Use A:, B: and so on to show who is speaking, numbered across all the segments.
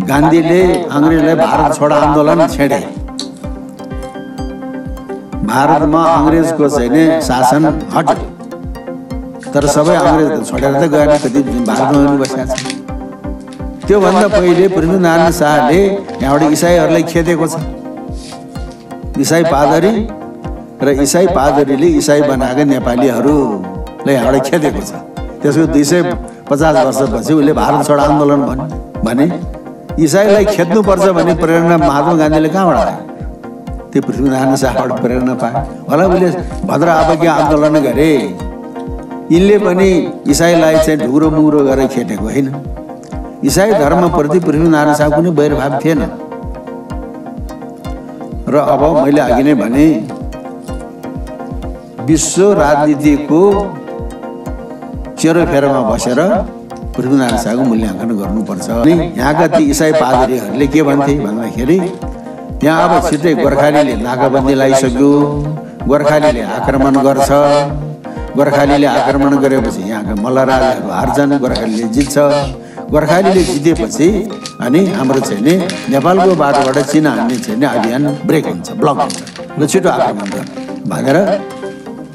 A: गान्धीले अङ्ग्रेजलाई भारत छोडो आन्दोलन छेडे। भारतमा अङ्ग्रेजको चाहिँ शासन हट्यो, तर सबै अङ्ग्रेज छोडेर त गएन, कति भारतमा पनि बसेका छन्। त्योभन्दा पहिले पृथ्वीनारायण शाहले यहाँबाट इसाईहरूलाई खेदेको छ। इसाई पादरी र इसाई पादरीले इसाई बनाएका नेपालीहरूलाई यहाँबाट खेदेको छ। त्यसको 250 वर्षपछि उसले भारत छोडो आन्दोलन भने इसाईलाई खेद्नुपर्छ भन्ने प्रेरणा महात्मा गान्धीले कहाँबाट आयो? त्यो पृथ्वीनारायण शाहबाट प्रेरणा पाए होला। उसले भद्र आज्ञा आन्दोलन गरे, यिनले पनि इसाईलाई चाहिँ ढुग्रो मुग्रो गरेर खेटेको होइन। इसाई धर्मप्रति पृथ्वीनारायण शाह कुनै वैरभाव थिएन। र अब मैले अघि नै भने विश्व राजनीतिको चेरोफेरोमा बसेर पृथ्वीनारायण शाहको मूल्याङ्कन गर्नुपर्छ। अनि यहाँका ती इसाई पादरीहरूले के भन्थे भन्दाखेरि यहाँ अब छिट्टै गोर्खालीले नाकाबन्दी लगाइसक्यो, गोर्खालीले आक्रमण गर्छ, गोर्खालीले आक्रमण गरेपछि यहाँका मल्लराजहरू हार्छन्, गोर्खालीले जित्छ, गोर्खालीले जितेपछि अनि हाम्रो चाहिँ नेपालको बाटोबाट चिना हान्ने चाहिँ अभियान ब्रेक हुन्छ, ब्लक हुन्छ र छिटो आक्रमण गर्छ भनेर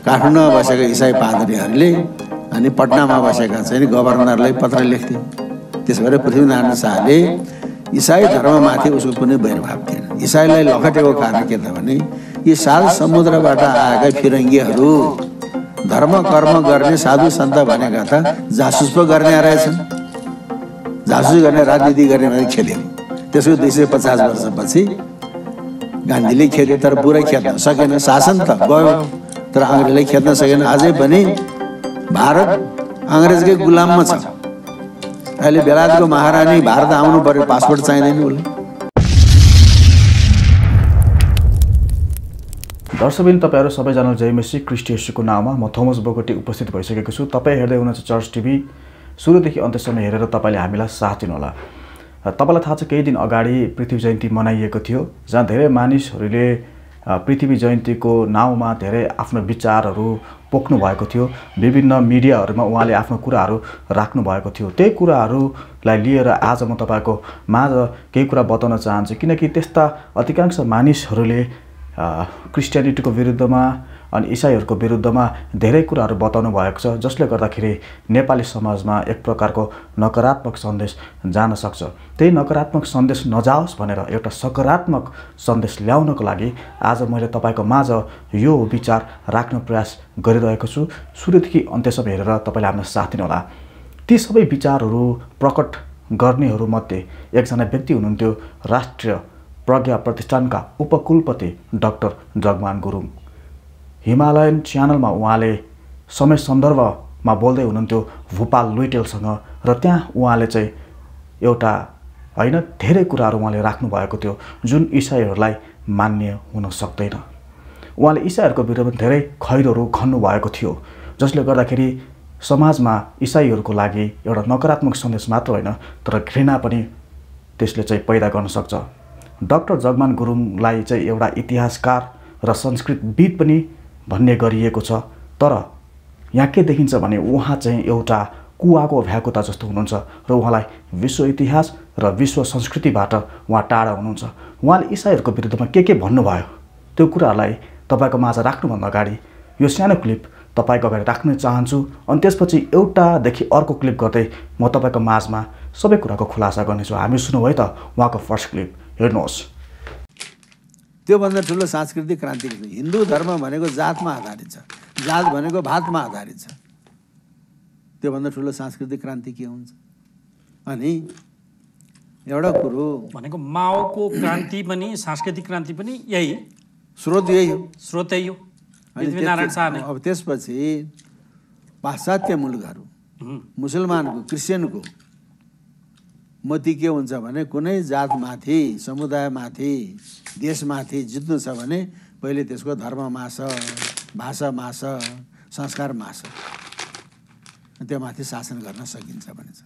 A: काठमाडौँमा बसेका इसाई पादरीहरूले अनि पटनामा बसेका चाहिँ गभर्नरलाई पत्र लेख्थे। त्यसो भएर पृथ्वीनारायण शाहले इसाई धर्ममाथि उसको कुनै वैरभाव थिएन। इसाईलाई लखटेको कारण के त भने यी 7 समुद्रबाट आएका फिरङ्गीहरू धर्म कर्म गर्ने साधु सन्त भनेका त जासुस पो गर्ने रहेछन्, जासुस गर्ने राजनीति गर्ने भनेर खेल्यो। त्यसको 250 वर्षपछि गान्धीले खेल्यो, तर पुरै खेद्न सकेन। शासन त गयो तर अङ्ग्रेजले खेद्न सकेन। अझै पनि भारत अङ्ग्रेजकै गुलाममा छ। अहिले बेलायतको महारानी भारत आउनु पर्यो, पासपोर्ट चाहिँदैन उसले।
B: दर्शकबिन तपाईँहरू सबैजना जय मेसी क्रिस्ट येशूको नाममा म थोमस बोगटी उपस्थित भइसकेको छु। तपाईँ हेर्दै हुनुहुन्छ चर्च टिभी। सुरुदेखि अन्त्यसम्म हेरेर तपाईँले हामीलाई साथ दिनुहोला। तपाईँलाई थाहा छ केही दिन अगाडि पृथ्वी जयन्ती मनाइएको थियो, जहाँ धेरै मानिसहरूले पृथ्वी जयन्तीको नाउँमा धेरै आफ्नो विचारहरू पोख्नु भएको थियो। विभिन्न मिडियाहरूमा उहाँले आफ्नो कुराहरू राख्नु भएको थियो। त्यही कुराहरूलाई लिएर आज म तपाईँको माझ केही कुरा बताउन चाहन्छु, किनकि त्यस्ता अधिकांश मानिसहरूले क्रिस्चियनिटीको विरुद्धमा अनि इसाईहरूको विरुद्धमा धेरै कुराहरू बताउनु भएको छ, जसले गर्दाखेरि नेपाली समाजमा एक प्रकारको नकारात्मक सन्देश जान सक्छ। त्यही नकारात्मक सन्देश नजाओस् भनेर एउटा सकारात्मक सन्देश ल्याउनको लागि आज मैले तपाईँको माझ यो विचार राख्न प्रयास गरिरहेको छु। सुरुदेखि अन्त्यसम्म हेरेर तपाईँले हामीलाई साथ दिनुहोला। ती सबै विचारहरू प्रकट गर्नेहरूमध्ये एकजना व्यक्ति हुनुहुन्थ्यो राष्ट्रिय प्रज्ञा प्रतिष्ठानका उपकुलपति डाक्टर जगमान गुरुङ। हिमालयन च्यानलमा उहाँले समय सन्दर्भमा बोल्दै हुनुहुन्थ्यो भूपाल लुइटेलसँग, र त्यहाँ उहाँले चाहिँ एउटा होइन धेरै कुराहरू उहाँले राख्नु भएको थियो जुन इसाईहरूलाई मान्य हुन सक्दैन। उहाँले इसाईहरूको विरुद्धमा धेरै खैरहरू खन्नु भएको थियो, जसले गर्दाखेरि समाजमा इसाईहरूको लागि एउटा नकारात्मक सन्देश मात्र होइन तर घृणा पनि त्यसले चाहिँ पैदा गर्न सक्छ। डाक्टर जगमान गुरुङलाई चाहिँ एउटा इतिहासकार र संस्कृतविद पनि भन्ने गरिएको छ, तर यहाँ के देखिन्छ भने उहाँ चाहिँ एउटा कुवाको भ्याकुता जस्तो हुनुहुन्छ र उहाँलाई विश्व इतिहास र विश्व संस्कृतिबाट उहाँ टाढा हुनुहुन्छ। उहाँले इसाईहरूको विरुद्धमा के भन्नुभयो त्यो कुराहरूलाई तपाईँको माझ राख्नुभन्दा अगाडि यो सानो क्लिप तपाईँको अगाडि राख्न चाहन्छु, अनि त्यसपछि एउटादेखि अर्को क्लिप गर्दै म तपाईँको माझमा सबै कुराको खुलासा गर्नेछु। हामी सुनौँ है त उहाँको फर्स्ट क्लिप, हेर्नुहोस्।
A: त्योभन्दा ठुलो सांस्कृतिक क्रान्ति हिन्दू धर्म भनेको जातमा आधारित छ, जात भनेको भातमा आधारित छ। त्योभन्दा ठुलो सांस्कृतिक क्रान्ति के हुन्छ? अनि एउटा कुरो
C: भनेको माओको क्रान्ति पनि सांस्कृतिक क्रान्ति पनि यही
A: स्रोत यही हो,
C: स्रोत यही हो पृथ्वीनारायण शाह नै।
A: अब त्यसपछि पाश्चात्य मुलुकहरू मुसलमानको क्रिस्चियनको मती के हुन्छ भने कुनै जातमाथि समुदायमाथि देशमाथि जित्नु छ भने पहिले त्यसको धर्ममा छ, भाषामा छ, संस्कारमा छ, त्योमाथि शासन गर्न सकिन्छ भनेछ।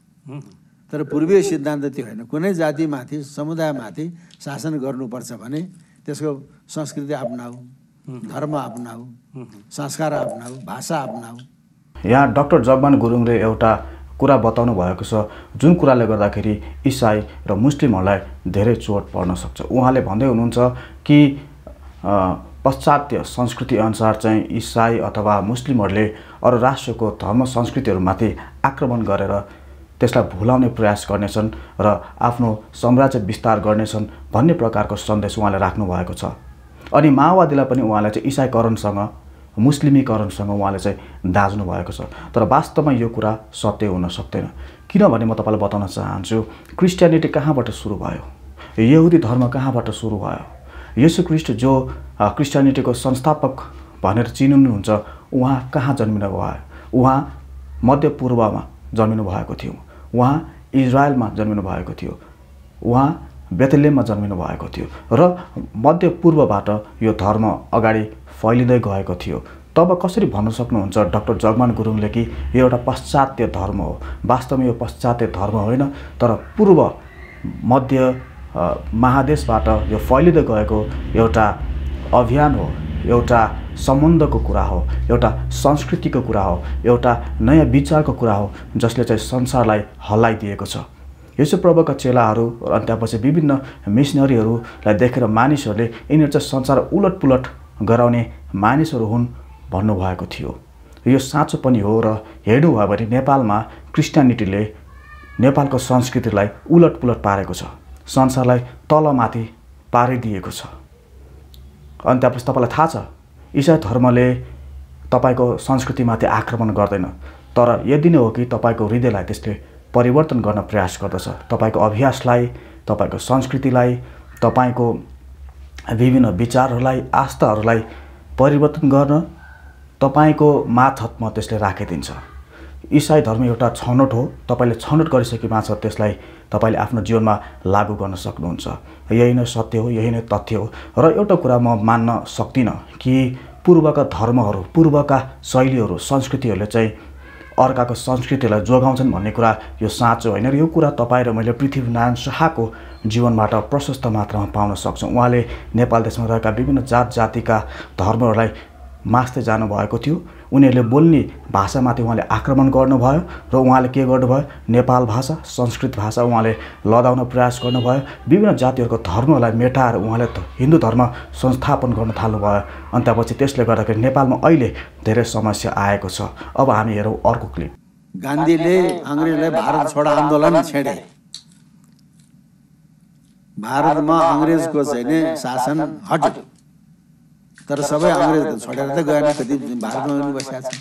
A: तर पूर्वीय सिद्धान्त त्यो होइन। कुनै जातिमाथि समुदायमाथि शासन गर्नुपर्छ भने त्यसको संस्कृति अपनाऊ, धर्म अपनाऊ, संस्कार अपनाऊ, भाषा अपनाऊ।
B: यहाँ डाक्टर जगमान गुरुङले एउटा कुरा बताउनु भएको छ, जुन कुराले गर्दाखेरि इसाई र मुस्लिमहरूलाई धेरै चोट पर्न सक्छ। उहाँले भन्दै हुनुहुन्छ कि पाश्चात्य संस्कृति अनुसार चाहिँ इसाई अथवा मुस्लिमहरूले अरू राष्ट्रको धर्म संस्कृतिहरूमाथि आक्रमण गरेर त्यसलाई भुलाउने प्रयास गर्नेछन् र आफ्नो साम्राज्य विस्तार गर्नेछन् भन्ने प्रकारको सन्देश उहाँले राख्नु भएको छ। अनि माओवादीलाई पनि उहाँले चाहिँ इसाईकरणसँग मुस्लिमीकरणसँग उहाँले चाहिँ दाज्नु भएको छ। तर वास्तवमा यो कुरा सत्य हुन सक्दैन, किनभने म तपाईँलाई बताउन चाहन्छु क्रिस्चियनिटी कहाँबाट सुरु भयो, यहुदी धर्म कहाँबाट सुरु भयो। येशू ख्रीष्ट जो क्रिस्चियनिटीको संस्थापक भनेर चिनिनुहुन्छ, उहाँ कहाँ जन्मिनु भयो? उहाँ मध्यपूर्वमा जन्मिनु भएको थियो, उहाँ इजरायलमा जन्मिनु भएको थियो, उहाँ बेथलेहममा जन्मिनु भएको थियो र मध्यपूर्वबाट यो धर्म अगाडि फैलिँदै गएको थियो। तब कसरी भन्न सक्नुहुन्छ डाक्टर जगमान गुरुङले कि यो एउटा पाश्चात्य धर्म हो? वास्तवमा यो पाश्चात्य धर्म होइन, तर पूर्व मध्य महादेशबाट यो फैलिँदै गएको एउटा अभियान हो, एउटा सम्बन्धको कुरा हो, एउटा संस्कृतिको कुरा हो, एउटा नयाँ विचारको कुरा हो, जसले चाहिँ संसारलाई हल्लाइदिएको छ। यसो प्रभुका चेलाहरू अनि त्यसपछि विभिन्न मिसनरीहरूलाई देखेर मानिसहरूले यिनीहरू चाहिँ संसार उलटपुलट गराउने मानिसहरू हुन् भन्नुभएको थियो। यो साँचो पनि हो र हेर्नुभयो भने नेपालमा क्रिस्चियनिटीले नेपालको संस्कृतिलाई उलटपुलट पारेको छ, संसारलाई तलमाथि पारिदिएको छ। अनि त्यसपछि तपाईँलाई थाहा छ इसाई धर्मले तपाईँको संस्कृतिमाथि आक्रमण गर्दैन, तर यदि नै हो कि तपाईँको हृदयलाई त्यसले परिवर्तन गर्न प्रयास गर्दछ, तपाईँको अभ्यासलाई, तपाईँको संस्कृतिलाई, तपाईँको विभिन्न विचारहरूलाई, आस्थाहरूलाई परिवर्तन गर्न तपाईँको मातहतमा त्यसले राखिदिन्छ। इसाई धर्म एउटा छनौट हो, तपाईँले छनौट गरिसके पाछा त्यसलाई तपाईँले आफ्नो जीवनमा लागू गर्न सक्नुहुन्छ। यही नै सत्य हो, यही नै तथ्य हो। र एउटा कुरा म मान्न सक्दिनँ कि पूर्वका धर्महरू, पूर्वका शैलीहरू, संस्कृतिहरूले चाहिँ अर्काको संस्कृतिलाई जोगाउँछन् भन्ने कुरा यो साँचो होइन। र यो कुरा तपाईँ र मैले पृथ्वीनारायण शाहको जीवनबाट प्रशस्त मात्रामा पाउन सक्छौँ। उहाँले नेपाल देशमा रहेका विभिन्न जात जातिका धर्महरूलाई मास्दै जानुभएको थियो। उनीहरूले बोल्ने भाषामाथि उहाँले आक्रमण गर्नुभयो र उहाँले के गर्नुभयो, नेपाल भाषा, संस्कृत भाषा उहाँले लदाउन प्रयास गर्नुभयो। विभिन्न जातिहरूको धर्मलाई मेटाएर उहाँले हिन्दू धर्म संस्थापन गर्न थाल्नुभयो। अनि त्यसपछि त्यसले गर्दाखेरि नेपालमा अहिले धेरै समस्या आएको छ। अब हामी हेरौँ अर्को क्लिप।
A: गान्धीले अङ्ग्रेजलाई भारत छोड आन्दोलन छेडे। भारतमा अङ्ग्रेजको चाहिँ शासन हट्यो, तर सबै अङ्ग्रेज छोडेर त गएन, कति भारतमा पनि बसेका छन्।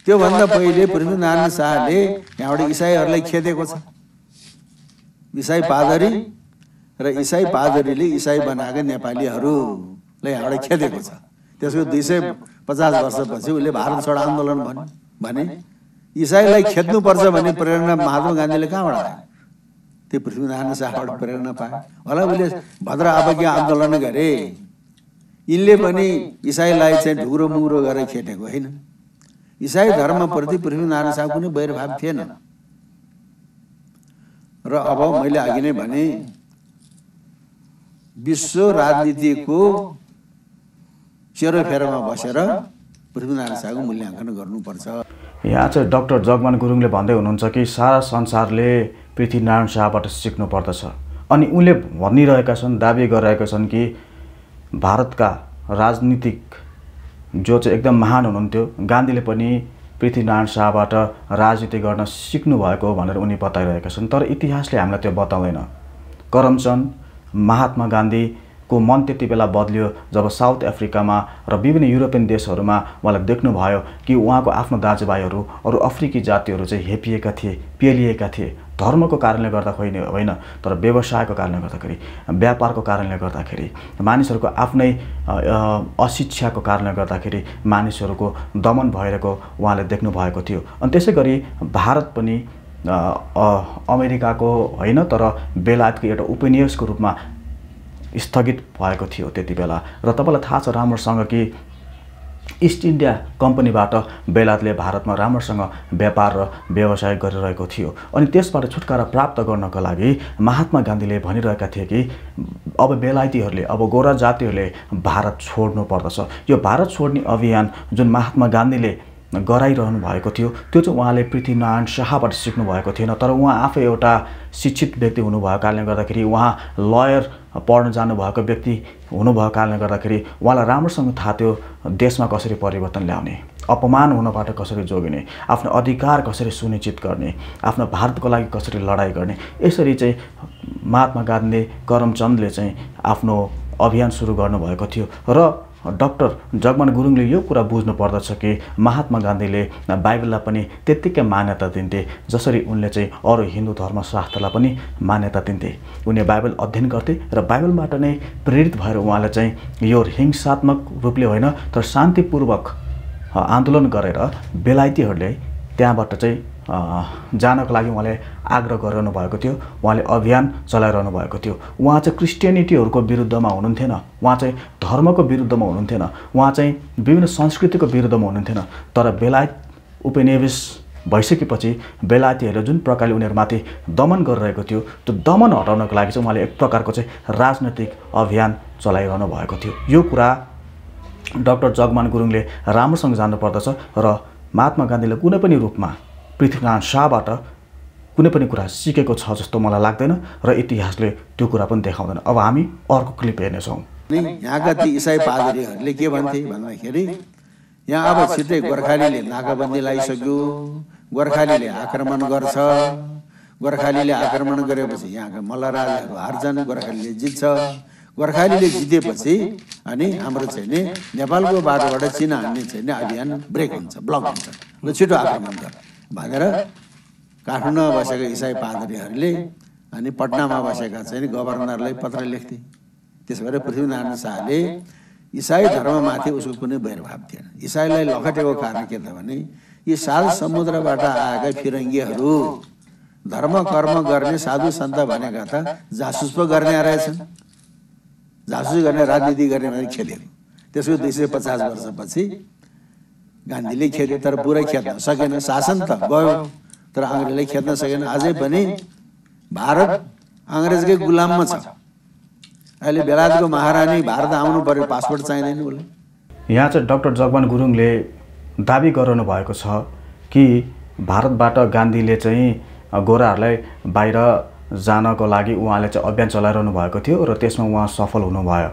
A: त्योभन्दा पहिले पृथ्वीनारायण शाहले यहाँबाट इसाईहरूलाई खेदेको छ। इसाई पादरी र इसाई पादरीले इसाई बनाएका नेपालीहरूलाई यहाँबाट खेदेको छ। त्यसको 250 वर्षपछि उसले भारत छोड आन्दोलन भने इसाईलाई खेद्नुपर्छ भन्ने प्रेरणा महात्मा गान्धीले कहाँबाट आयो? त्यो पृथ्वीनारायण शाहबाट प्रेरणा पाए होला। उसले भद्र अवज्ञा आन्दोलन गरे, यिनले पनि इसाईलाई चाहिँ ढुग्रो मुग्रो गरेर खेटेको होइन। इसाई धर्मप्रति पृथ्वीनारायण शाह कुनै वैरभाव थिएन। र अब मैले अघि नै भने विश्व राजनीतिको चेरोफेरोमा बसेर पृथ्वीनारायण शाहको मूल्याङ्कन गर्नुपर्छ।
B: यहाँ चाहिँ डाक्टर जगमान गुरुङले भन्दै हुनुहुन्छ कि सारा संसारले पृथ्वीनारायण शाहबाट सिक्नु पर्दछ। अनि उनले भनिरहेका छन्, दाबी गरिरहेका छन् कि भारतका राजनीतिक जो चाहिँ एकदम महान हुनुहुन्थ्यो गान्धीले पनि पृथ्वीनारायण शाहबाट राजनीति गर्न सिक्नु भएको भनेर उनी बताइरहेका छन्। तर इतिहासले हामीलाई त्यो बताउँदैन। करमचन्द, महात्मा गान्धीको मन त्यति बेला बदलियो जब साउथ अफ्रिकामा र विभिन्न युरोपियन देशहरूमा उहाँलाई देख्नुभयो कि उहाँको आफ्नो दाजुभाइहरू अरू अफ्रिकी जातिहरू चाहिँ हेपिएका थिए, पेलिएका थिए। धर्मको कारणले गर्दा होइन, तर व्यवसायको कारणले गर्दाखेरि, व्यापारको कारणले गर्दाखेरि, मानिसहरूको आफ्नै अशिक्षाको कारणले गर्दाखेरि मानिसहरूको दमन भइरहेको उहाँले देख्नु भएको थियो। अनि त्यसै गरी भारत पनि अमेरिकाको होइन, तर बेलायतको एउटा उपनिवेशको रूपमा स्थगित भएको थियो त्यति बेला। र तपाईँलाई थाहा छ राम्रोसँग कि इस्ट इन्डिया कम्पनीबाट बेलायतले भारतमा राम्रोसँग व्यापार र व्यवसाय गरिरहेको थियो। अनि त्यसबाट छुटकारा प्राप्त गर्नको लागि महात्मा गान्धीले भनिरहेका थिए कि अब बेलायतीहरूले, अब गोरा जातिहरूले भारत छोड्नु पर्दछ। यो भारत छोड्ने अभियान जुन महात्मा गान्धीले गराइरहनु भएको थियो त्यो चाहिँ उहाँले पृथ्वीनारायण शाहबाट सिक्नु भएको थिएन। तर उहाँ आफै एउटा शिक्षित व्यक्ति हुनुभएको कारणले गर्दाखेरि, उहाँ लयर पढ्न जानुभएको व्यक्ति हुनुभएको कारणले गर्दाखेरि उहाँलाई राम्रोसँग थाहा थियो देशमा कसरी परिवर्तन ल्याउने, अपमान हुनबाट कसरी जोगिने, आफ्नो अधिकार कसरी सुनिश्चित गर्ने, आफ्नो भारतको लागि कसरी लडाइँ गर्ने। यसरी चाहिँ महात्मा गान्धी करमचन्दले चाहिँ आफ्नो अभियान सुरु गर्नुभएको थियो। र डाक्टर जगमान गुरुङले यो कुरा बुझ्नु पर्दछ कि महात्मा गान्धीले बाइबललाई पनि त्यत्तिकै मान्यता दिन्थे जसरी उनले चाहिँ अरू हिन्दू धर्मशास्त्रलाई पनि मान्यता दिन्थे। उनले बाइबल अध्ययन गर्थे र बाइबलबाट नै प्रेरित भएर उहाँले चाहिँ यो हिंसात्मक रूपले होइन तर शान्तिपूर्वक आन्दोलन गरेर बेलायतीहरूले त्यहाँबाट चाहिँ जानको लागि उहाँले आग्रह गरिरहनु भएको थियो, उहाँले अभियान चलाइरहनु भएको थियो। उहाँ चाहिँ क्रिस्चियनिटीहरूको विरुद्धमा हुनुहुन्थेन, उहाँ चाहिँ धर्मको विरुद्धमा हुनुहुन्थेन, उहाँ चाहिँ विभिन्न संस्कृतिको विरुद्धमा हुनुहुन्थेन। तर बेलायत उपनिवेश भइसकेपछि बेलायतीहरूले जुन प्रकारले उनीहरूमाथि दमन गरिरहेको थियो त्यो दमन हटाउनको लागि चाहिँ उहाँले एक प्रकारको चाहिँ राजनैतिक अभियान चलाइरहनु भएको थियो। यो कुरा डाक्टर जगमान गुरुङले राम्रोसँग जान्नुपर्दछ र महात्मा गान्धीले कुनै पनि रूपमा पृथ्वीनारायण शाहबाट कुनै पनि कुरा सिकेको छ जस्तो मलाई लाग्दैन र इतिहासले त्यो कुरा पनि देखाउँदैन। अब हामी अर्को क्लिप हेर्नेछौँ।
A: यहाँका ती इसाई पादरीहरूले के भन्थे भन्दाखेरि यहाँ अब छिट्टै गोर्खालीले नाकाबन्दी लगाइसक्यो, गोर्खालीले आक्रमण गर्छ, गोर्खालीले आक्रमण गरेपछि यहाँका मल्लराजहरू हार्छन्, गोर्खालीले जित्छ, गोर्खालीले जितेपछि अनि हाम्रो चाहिँ नि नेपालको बाटोबाट चिना हान्ने चाहिँ नि अभियान ब्रेक हुन्छ, ब्लक हुन्छ, ल छिटो आक्रमण गर भनेर काठमाडौँमा बसेका इसाई पादरीहरूले अनि पटनामा बसेका चाहिँ नि गभर्नरलाई पत्र लेख्थे। त्यसो भएर पृथ्वीनारायण शाहले इसाई धर्ममाथि उसको कुनै वैरभाव थिएन। इसाईलाई लखटेको कारण के त भने यी साल समुद्रबाट आएका फिरङ्गीहरू धर्म कर्म गर्ने साधु सन्त भनेका त जासुस पो गर्ने रहेछन्, जासुस गर्ने राजनीति गर्ने भनेर खेल्यो। त्यसको 250 वर्षपछि गान्धीले खेल्यो तर पुरै खेल्न सकेन। शासन त गयो तर अङ्ग्रेजले खेल्न सकेन। अझै पनि भारत अङ्ग्रेजकै गुलाममा छ। अहिले बेलायतको महारानी भारत आउनु पर्यो, पासपोर्ट चाहिँदैन उसले।
B: यहाँ चाहिँ डाक्टर जगमान गुरुङले दाबी गरिरहनु भएको छ कि भारतबाट गान्धीले चाहिँ गोराहरूलाई बाहिर जानको लागि उहाँले चाहिँ अभियान चलाइरहनु भएको थियो र त्यसमा उहाँ सफल हुनुभयो।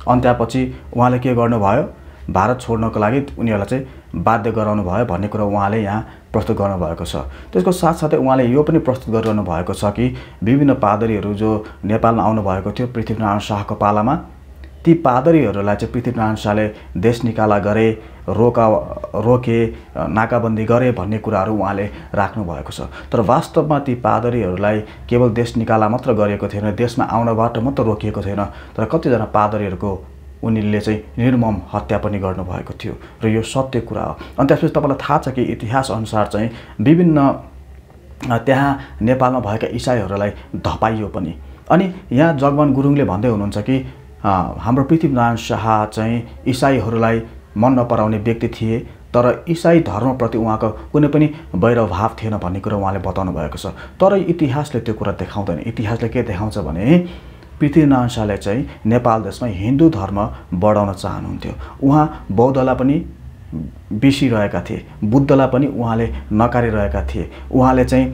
B: अन्त्यपछि उहाँले के गर्नुभयो, भारत छोड्नको लागि उनीहरूलाई चाहिँ बाध्य गराउनु भयो भन्ने कुरा उहाँले यहाँ प्रस्तुत गर्नुभएको छ। त्यसको साथसाथै उहाँले यो पनि प्रस्तुत गरिरहनु भएको छ कि विभिन्न पादरीहरू जो नेपालमा आउनुभएको थियो पृथ्वीनारायण शाहको पालामा, ती पादरीहरूलाई चाहिँ पृथ्वीनारायण शाहले देश निकाला गरे, रोके, नाकाबन्दी गरे भन्ने कुराहरू उहाँले राख्नु भएको छ। तर वास्तवमा ती पादरीहरूलाई केवल देश निकाला मात्र गरिएको थिएन, देशमा आउनबाट मात्र रोकिएको थिएन, तर कतिजना पादरीहरूको उनीले चाहिँ निर्मम हत्या पनि गर्नुभएको थियो र यो सत्य कुरा हो। अनि त्यसपछि तपाईँलाई थाहा छ कि इतिहास अनुसार चाहिँ विभिन्न त्यहाँ नेपालमा भएका इसाईहरूलाई धपाइयो पनि। अनि यहाँ जगमान गुरुङले भन्दै हुनुहुन्छ कि हाम्रो पृथ्वीनारायण शाह चाहिँ इसाईहरूलाई मन नपराउने व्यक्ति थिए तर इसाई धर्मप्रति उहाँको कुनै पनि वैरभाव थिएन भन्ने कुरा उहाँले बताउनु भएको छ। तर इतिहासले त्यो कुरा देखाउँदैन। इतिहासले के देखाउँछ भने पृथ्वीनारायण शाहले चाहिँ नेपाल देशमा हिन्दू धर्म बढाउन चाहनुहुन्थ्यो। उहाँ बौद्धलाई पनि बिर्सिरहेका थिए, बुद्धलाई पनि उहाँले नकारिरहेका थिए। उहाँले चाहिँ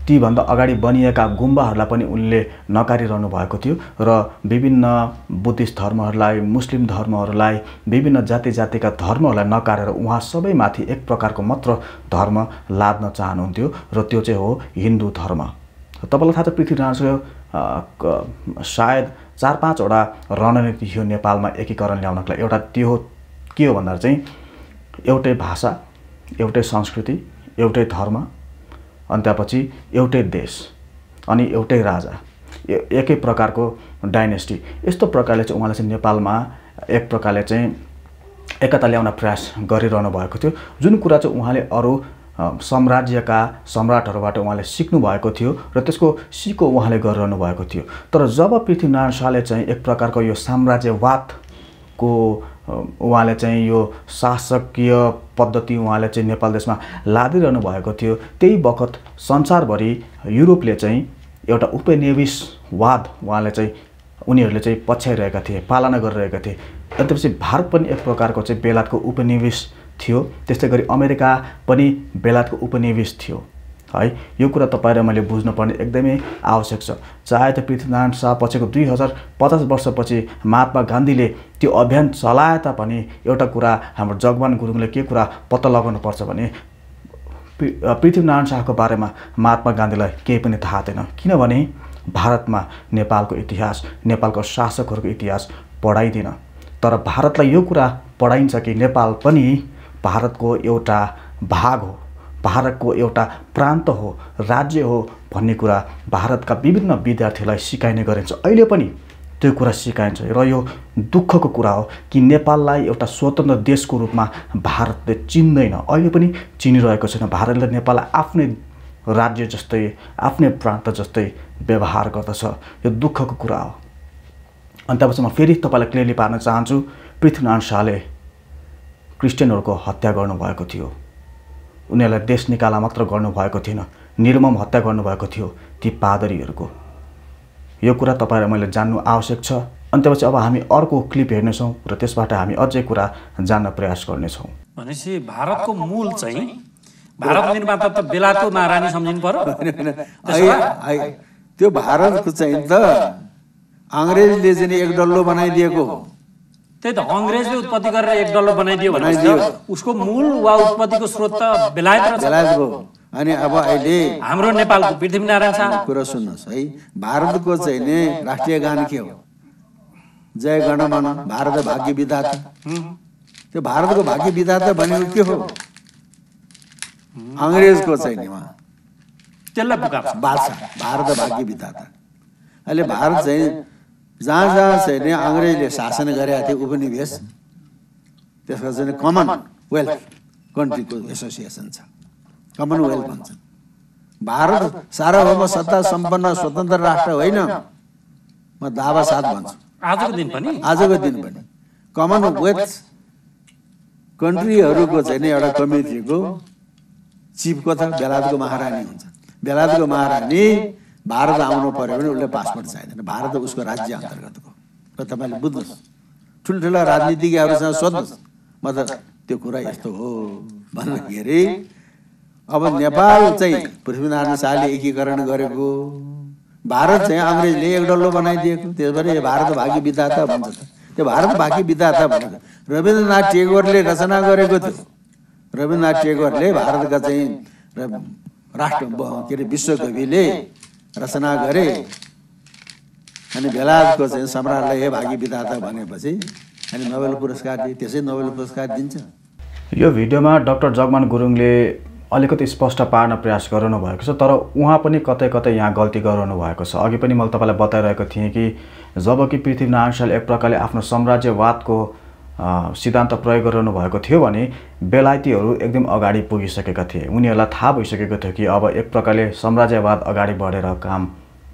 B: तीभन्दा अगाडि बनिएका गुम्बाहरूलाई पनि उनले नकारिरहनु भएको थियो र विभिन्न बुद्धिस्ट धर्महरूलाई, मुस्लिम धर्महरूलाई, विभिन्न जाति जातिका धर्महरूलाई नकारेर उहाँ सबैमाथि एक प्रकारको मात्र धर्म लाद्न चाहनुहुन्थ्यो र त्यो चाहिँ हो हिन्दू धर्म। तपाईँलाई थाहा छ पृथ्वीनारायण सायद 4-5 वटा रणनीति थियो नेपालमा एकीकरण ल्याउनको लागि। एउटा त्यो हो के हो भन्दा चाहिँ एउटै भाषा, एउटै संस्कृति, एउटै धर्म, अनि त्यसपछि एउटै देश अनि एउटै राजा, एकै प्रकारको डाइनेस्टी। यस्तो प्रकारले चाहिँ उहाँले चाहिँ नेपालमा एक प्रकारले चाहिँ एकता ल्याउन प्रयास गरिरहनु भएको थियो, जुन कुरा चाहिँ उहाँले अरू साम्राज्यका सम्राटहरूबाट उहाँले सिक्नु भएको थियो र त्यसको सिको उहाँले गरिरहनु भएको थियो। तर जब पृथ्वीनारायण शाहले चाहिँ एक प्रकारको यो साम्राज्यवादको उहाँले चाहिँ यो शासकीय पद्धति उहाँले चाहिँ नेपाल देशमा लादिरहनु भएको थियो, त्यही बखत संसारभरि युरोपले चाहिँ एउटा उपनिवेशवाद उहाँले चाहिँ उनीहरूले चाहिँ पछ्याइरहेका थिए, पालना गरिरहेका थिए। अनि त्यसपछि भारत पनि एक प्रकारको चाहिँ बेलायतको उपनिवेश थियो, त्यस्तै गरी अमेरिका पनि बेलायतको उपनिवेश थियो है। यो कुरा तपाईँ र मैले बुझ्नुपर्ने एकदमै आवश्यक छ। चाहे त पृथ्वीनारायण शाह पछिको 2050 वर्षपछि महात्मा गान्धीले त्यो अभियान चलाए तापनि एउटा कुरा हाम्रो जगमान गुरुङले के कुरा पत्ता लगाउनुपर्छ भने पृथ्वीनारायण शाहको बारेमा महात्मा गान्धीलाई केही पनि थाहा थिएन, किनभने भारतमा नेपालको इतिहास, नेपालको शासकहरूको इतिहास पढाइदिन। तर भारतलाई यो कुरा पढाइन्छ कि नेपाल पनि भारतको एउटा भाग हो, भारतको एउटा प्रान्त हो, राज्य हो भन्ने कुरा भारतका विभिन्न विद्यार्थीलाई सिकाइने गरिन्छ। अहिले पनि त्यो कुरा सिकाइन्छ र यो दुःखको कुरा हो कि नेपाललाई एउटा स्वतन्त्र देशको रूपमा भारतले चिन्दैन, अहिले पनि चिनिरहेको छैन। भारतले नेपाललाई आफ्नै राज्य जस्तै, आफ्नै प्रान्त जस्तै व्यवहार गर्दछ। यो दुःखको कुरा हो। अनि त्यसपछि म फेरि तपाईँलाई क्लियरली पार्न चाहन्छु, पृथ्वीनारायण शाहले क्रिस्चियनहरूको हत्या गर्नुभएको थियो। उनीहरूलाई देश निकाला मात्र गर्नुभएको थिएन, निर्मम हत्या गर्नुभएको थियो ती पादरीहरूको। यो कुरा तपाईँ र मैले जान्नु आवश्यक छ। अनि त्यसपछि अब हामी अर्को क्लिप हेर्नेछौँ र त्यसबाट हामी अझै कुरा जान्न प्रयास गर्नेछौँ।
C: भनेपछि भारतको मूल चाहिँ भारत निर्माता त बेलायतको महारानी सम्झिनु पर्यो।
A: त्यो भारतको चाहिँ त अङ्ग्रेजले चाहिँ एक डल्लो बनाइदिएको हो।
C: त्यही त अङ्ग्रेजले उत्पत्ति गरेर एक डल्लो बनाइदियो भने उसको मूल वा उत्पत्तिको स्रोत त बेलायत
A: बेलायतको। अनि अब अहिले
C: हाम्रो नेपालको पृथ्वीनारायण शाह
A: कुरा सुन्नुहोस् है, भारतको चाहिँ नि राष्ट्रिय गान के हो? जय गणमन भारत भाग्य विधाता। त्यो भारतको भाग्य विधाता भनेको के हो? अङ्ग्रेजको चाहिँ नि
C: त्यसलाई पुकार्छ
A: बादशाह, भारत भाग्य विधाता। अहिले भारत चाहिँ जहाँ जहाँ चाहिँ नि अङ्ग्रेजले शासन गरेका थिए उपनिवेश, त्यसको चाहिँ कमनवेल्थ कन्ट्रीको एसोसिएसन छ, कमनवेल्थ भन्छ। भारत सार्वभौम सत्ता सम्पन्न स्वतन्त्र राष्ट्र होइन, म दावा साथ भन्छु।
C: आजको दिन पनि
A: कमनवेल्थ कन्ट्रीहरूको चाहिँ नि एउटा कमिटीको चिफको त बेलायतको महारानी हुन्छ। बेलायतको महारानी भारत आउनु पर्यो भने उसले पासपोर्ट चाहिँदैन, भारत उसको राज्य अन्तर्गतको। र तपाईँले बुझ्नुहोस्, ठुल्ठुला राजनीतिज्ञहरूसँग सोध्नुहोस्, म त त्यो कुरा यस्तो हो भन्दाखेरि अब नेपाल चाहिँ पृथ्वीनारायण शाहले एकीकरण गरेको, भारत चाहिँ अङ्ग्रेजले एक डल्लो बनाइदिएको, त्यसबाट भारत भाग्य विधाता भन्छ। त्यो भारत भाग्य विधाता भनेको रविन्द्रनाथ टेगोरले रचना गरेको थियो। रविन्द्रनाथ टेगोरले भारतका चाहिँ राष्ट्र के अरे विश्वकविले रचना गरे। अनि बेलायतको चाहिँ सम्राटलाई भाग्य विधाता भनेपछि अनि नोबेल पुरस्कार दिए, त्यसै नोबेल पुरस्कार दिन्छ।
B: यो भिडियोमा डाक्टर जगमान गुरुङले अलिकति स्पष्ट पार्न प्रयास गरिरहनु भएको छ, तर उहाँ पनि कतै कतै यहाँ गल्ती गरिरहनु भएको छ। अघि पनि मैले तपाईँलाई बताइरहेको थिएँ कि जब कि पृथ्वीनारायण शाहले एक प्रकारले आफ्नो साम्राज्यवादको सिद्धान्त प्रयोग गरिरहनु भएको थियो भने बेलायतीहरू एकदम अगाडि पुगिसकेका थिए। उनीहरूलाई थाहा भइसकेको थियो कि अब एक प्रकारले साम्राज्यवाद अगाडि बढेर काम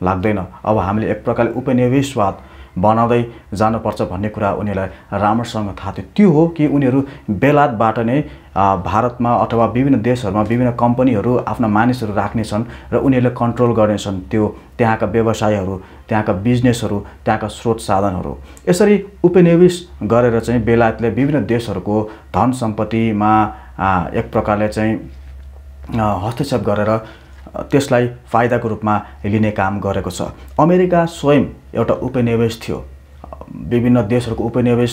B: लाग्दैन, अब हामीले एक प्रकारले उपनिवेशवाद बनाउँदै जानुपर्छ भन्ने कुरा उनीहरूलाई राम्रोसँग थाहा थियो। त्यो हो कि उनीहरू बेलायतबाट नै भारतमा अथवा विभिन्न देशहरूमा विभिन्न कम्पनीहरू आफ्ना मानिसहरू राख्नेछन् र उनीहरूले कन्ट्रोल गर्नेछन् त्यो त्यहाँका व्यवसायहरू, त्यहाँका बिजनेसहरू, त्यहाँका स्रोत साधनहरू। यसरी उपनिवेश गरेर चाहिँ बेलायतले विभिन्न देशहरूको धन सम्पत्तिमा एक प्रकारले चाहिँ हस्तक्षेप गरेर त्यसलाई फाइदाको रूपमा लिने काम गरेको छ। अमेरिका स्वयं एउटा उपनिवेश थियो, विभिन्न देशहरूको उपनिवेश,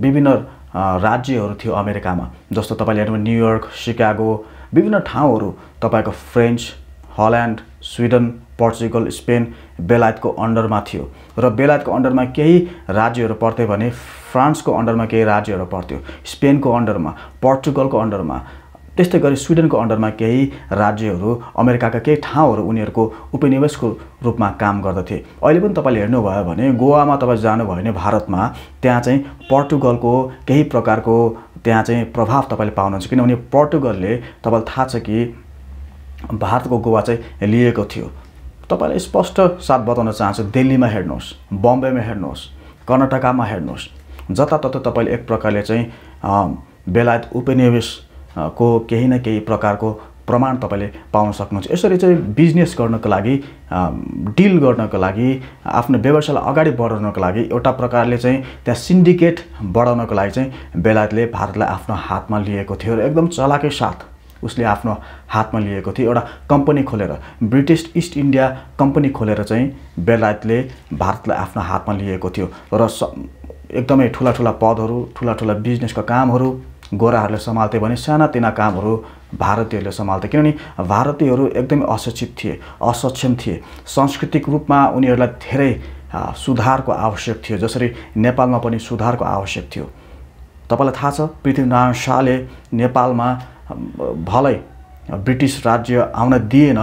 B: विभिन्न राज्यहरू थियो अमेरिकामा। जस्तो तपाईँले हेर्नु न्युयोर्क, सिकागो, विभिन्न ठाउँहरू तपाईँको French, Holland, Sweden, Portugal, Spain बेलायतको अन्डरमा थियो। र बेलायतको अन्डरमा केही राज्यहरू पर्थ्यो भने फ्रान्सको अन्डरमा केही राज्यहरू पर्थ्यो, स्पेनको अन्डरमा, पोर्चुगलको अन्डरमा, त्यस्तै गरी स्विडनको अन्डरमा केही राज्यहरू, अमेरिकाका केही ठाउँहरू उनीहरूको उपनिवेशको रूपमा काम गर्दथे। अहिले पनि तपाईँले हेर्नुभयो भने गोवामा तपाईँ जानुभयो भने भारतमा त्यहाँ चाहिँ पोर्चुगलको केही प्रकारको त्यहाँ चाहिँ प्रभाव तपाईँले पाउनुहुन्छ, किनभने पोर्चुगलले तपाईँलाई थाहा छ कि भारतको गोवा चाहिँ लिएको थियो। तपाईँलाई स्पष्ट साथ बताउन चाहन्छु, दिल्लीमा हेर्नुहोस्, बम्बेमा हेर्नुहोस्, कर्नाटकमा हेर्नुहोस्, जताततै तपाईँले एक प्रकारले चाहिँ बेलायत उपनिवेश को केही न केही प्रकारको प्रमाण तपाईँले पाउन सक्नुहुन्छ। यसरी चाहिँ बिजनेस गर्नको लागि, डिल गर्नको लागि, आफ्नो व्यवसायलाई अगाडि बढाउनको लागि एउटा प्रकारले चाहिँ त्यहाँ सिन्डिकेट बढाउनको लागि चाहिँ बेलायतले भारतलाई आफ्नो हातमा लिएको थियो र एकदम चलाकै साथ उसले आफ्नो हातमा लिएको थियो। एउटा कम्पनी खोलेर, ब्रिटिश ईस्ट इन्डिया कम्पनी खोलेर चाहिँ बेलायतले भारतलाई आफ्नो हातमा लिएको थियो र एकदमै ठुला पदहरू, ठुला बिजनेसका कामहरू गोराहरूले सम्हाल्थे भने सानातिना कामहरू भारतीयहरूले सम्हाल्थे। किनभने भारतीयहरू एकदमै अशिक्षित थिए, असक्षम थिए। सांस्कृतिक रूपमा उनीहरूलाई धेरै सुधारको आवश्यक थियो, जसरी नेपालमा पनि सुधारको आवश्यक थियो। तपाईँलाई थाहा छ पृथ्वीनारायण शाहले नेपालमा भलै ब्रिटिस राज्य आउन दिएन,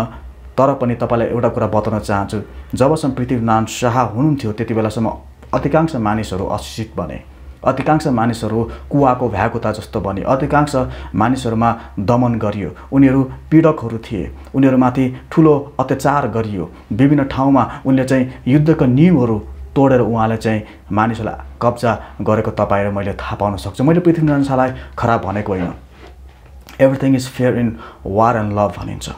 B: तर पनि तपाईँलाई एउटा कुरा बताउन चाहन्छु, जबसम्म पृथ्वीनारायण शाह हुनुहुन्थ्यो त्यति बेलासम्म अधिकांश मानिसहरू अशिक्षित बने, अधिकांश मानिसहरू कुवाको भ्याकुता जस्तो बने, अधिकांश मानिसहरूमा दमन गरियो, उनीहरू पीडकहरू थिए, उनीहरूमाथि ठुलो अत्याचार गरियो। विभिन्न ठाउँमा उनले चाहिँ युद्धका नियमहरू तोडेर उहाँले चाहिँ मानिसहरूलाई कब्जा गरेको तपाईँ र मैले थाहा पाउन सक्छु। मैले पृथ्वीनारायण शाहलाई खराब भनेको होइन। Everything is fair in war and love भनिन्छ।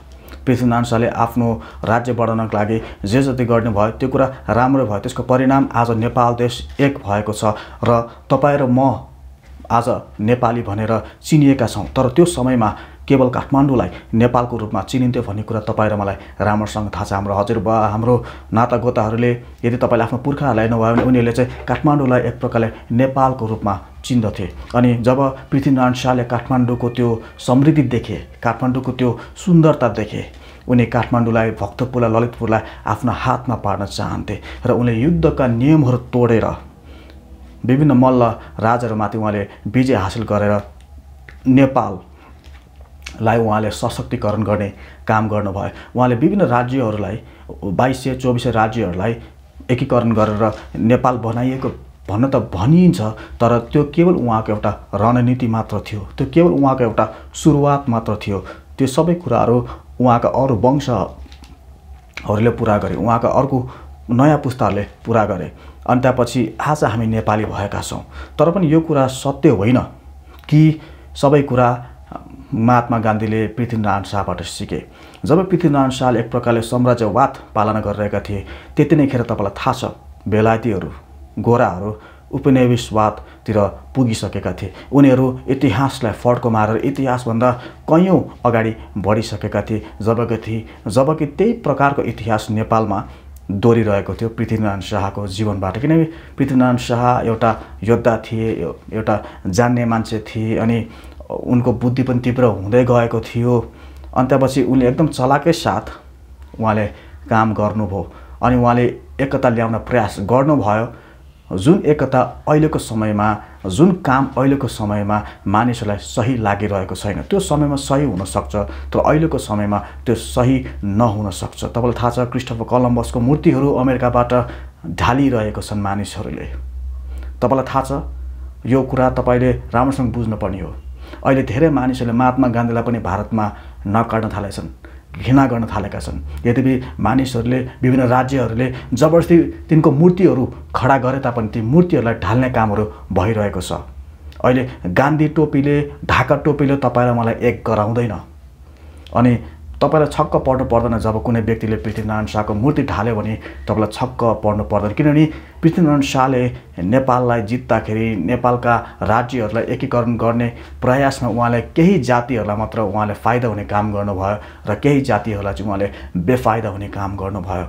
B: पृथ्वीनारायण शाहले आफ्नो राज्य बढाउनको लागि जे जति गर्नुभयो त्यो कुरा राम्रो भयो। त्यसको परिणाम आज नेपाल देश एक भएको छ र तपाईँ र म आज नेपाली भनेर चिनिएका छौँ। तर त्यो समयमा केवल काठमाडौँलाई नेपालको रूपमा चिनिन्थ्यो भन्ने कुरा तपाईँ र मलाई राम्रोसँग थाहा छ। हाम्रो हजुरबा, हाम्रो नातागोताहरूले यदि तपाईँले आफ्नो पुर्खाहरूलाई हेर्नुभयो भने उनीहरूले चाहिँ काठमाडौँलाई एक प्रकारले नेपालको रूपमा चिन्दथे। अनि जब पृथ्वीनारायण शाहले काठमाडौँको त्यो समृद्धि देखे, काठमाडौँको त्यो सुन्दरता देखे, उनी काठमाडौँलाई, भक्तपुरलाई, ललितपुरलाई आफ्नो हातमा पार्न चाहन्थे र उनले युद्धका नियमहरू तोडेर विभिन्न मल्ल राजाहरूमाथि उहाँले विजय हासिल गरेर नेपाललाई उहाँले सशक्तिकरण गर्ने काम गर्नुभयो। उहाँले विभिन्न राज्यहरूलाई 2200-2400 राज्यहरूलाई एकीकरण गरेर नेपाल बनाइएको भन्न त भनिन्छ, तर त्यो केवल उहाँको एउटा रणनीति मात्र थियो, त्यो केवल उहाँको एउटा सुरुवात मात्र थियो। त्यो सबै कुराहरू उहाँका अरू वंशहरूले पुरा गरे, उहाँका अर्को नयाँ पुस्ताहरूले पुरा गरे। अनि त्यसपछि आज हामी नेपाली भएका छौँ। तर पनि यो कुरा सत्य होइन कि सबै कुरा महात्मा गान्धीले पृथ्वीनारायण शाहबाट सिके। जब पृथ्वीनारायण शाहले एक प्रकारले साम्राज्यवाद पालना गरिरहेका थिए त्यति नै खेर तपाईँलाई थाहा छ बेलायतीहरू, गोराहरू उपनिवेशवादतिर पुगिसकेका थिए। उनीहरू इतिहासलाई फड्को मारेर इतिहासभन्दा कैयौँ अगाडि बढिसकेका थिए। जबकि त्यही प्रकारको इतिहास नेपालमा दोहोरिरहेको थियो पृथ्वीनारायण शाहको जीवनबाट। किनकि पृथ्वीनारायण शाह एउटा योद्धा थिए, एउटा जान्ने मान्छे थिए, अनि उनको बुद्धि पनि तीव्र हुँदै गएको थियो। अनि त्यसपछि उनले एकदम चलाकै साथ उहाँले काम गर्नुभयो अनि उहाँले एकता ल्याउन प्रयास गर्नुभयो। जुन एकता अहिलेको समयमा, जुन काम अहिलेको समयमा मानिसहरूलाई सही लागिरहेको छैन, त्यो समयमा सही हुनसक्छ, तर अहिलेको समयमा त्यो सही नहुन सक्छ। तपाईँलाई थाहा छ क्रिस्टोफर कलम्बसको मूर्तिहरू अमेरिकाबाट ढालिरहेको छन् मानिसहरूले। तपाईँलाई थाहा छ यो कुरा तपाईँले राम्रोसँग बुझ्नुपर्ने हो। अहिले धेरै मानिसहरूले महात्मा गान्धीलाई पनि भारतमा नकाट्न थालेछन्, घृणा गर्न थालेका छन्। यद्यपि मानिसहरूले, विभिन्न राज्यहरूले जबरजस्ती तिनको मूर्तिहरू खडा गरे तापनि ती मूर्तिहरूलाई ढाल्ने कामहरू भइरहेको छ। अहिले गान्धी टोपीले, ढाका टोपीले तपाईँलाई मलाई एक गराउँदैन। अनि तपाईँलाई छक्क पर्नु पर्दैन जब कुनै व्यक्तिले पृथ्वीनारायण शाहको मूर्ति ढाल्यो भने तपाईँलाई छक्क पर्नु पर्दैन। किनभने पृथ्वीनारायण शाहले नेपाललाई जित्दाखेरि नेपालका राज्यहरूलाई एकीकरण गर्ने प्रयासमा उहाँले केही जातिहरूलाई मात्र उहाँले फाइदा हुने काम गर्नुभयो र केही जातिहरूलाई चाहिँ उहाँले बेफाइदा हुने काम गर्नुभयो।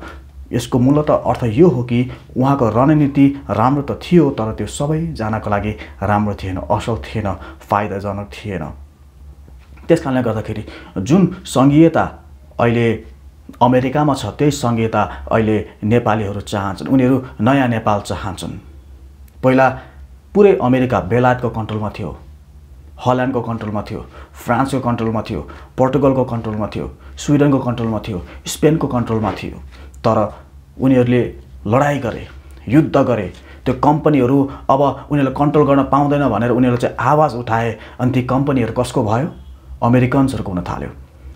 B: यसको मूलत अर्थ यो हो कि उहाँको रणनीति राम्रो त थियो, तर त्यो सबैजनाको लागि राम्रो थिएन, असल थिएन, फाइदाजनक थिएन। त्यस कारणले गर्दाखेरि जुन सङ्घीयता अहिले अमेरिकामा छ त्यही सङ्घीयता अहिले नेपालीहरू चाहन्छन्। उनीहरू नयाँ नेपाल चाहन्छन्। पहिला पुरै अमेरिका बेलायतको कन्ट्रोलमा थियो, हल्यान्डको कन्ट्रोलमा थियो, फ्रान्सको कन्ट्रोलमा थियो, पोर्टुगलको कन्ट्रोलमा थियो, स्विडेनको कन्ट्रोलमा थियो, स्पेनको कन्ट्रोलमा थियो। तर उनीहरूले लडाइँ गरे, युद्ध गरे। त्यो कम्पनीहरू अब उनीहरूले कन्ट्रोल गर्न पाउँदैन भनेर उनीहरूले चाहिँ आवाज उठाए। अनि ती कम्पनीहरू कसको भयो? अमेरिकन्सहरूको हुन थाल्यो।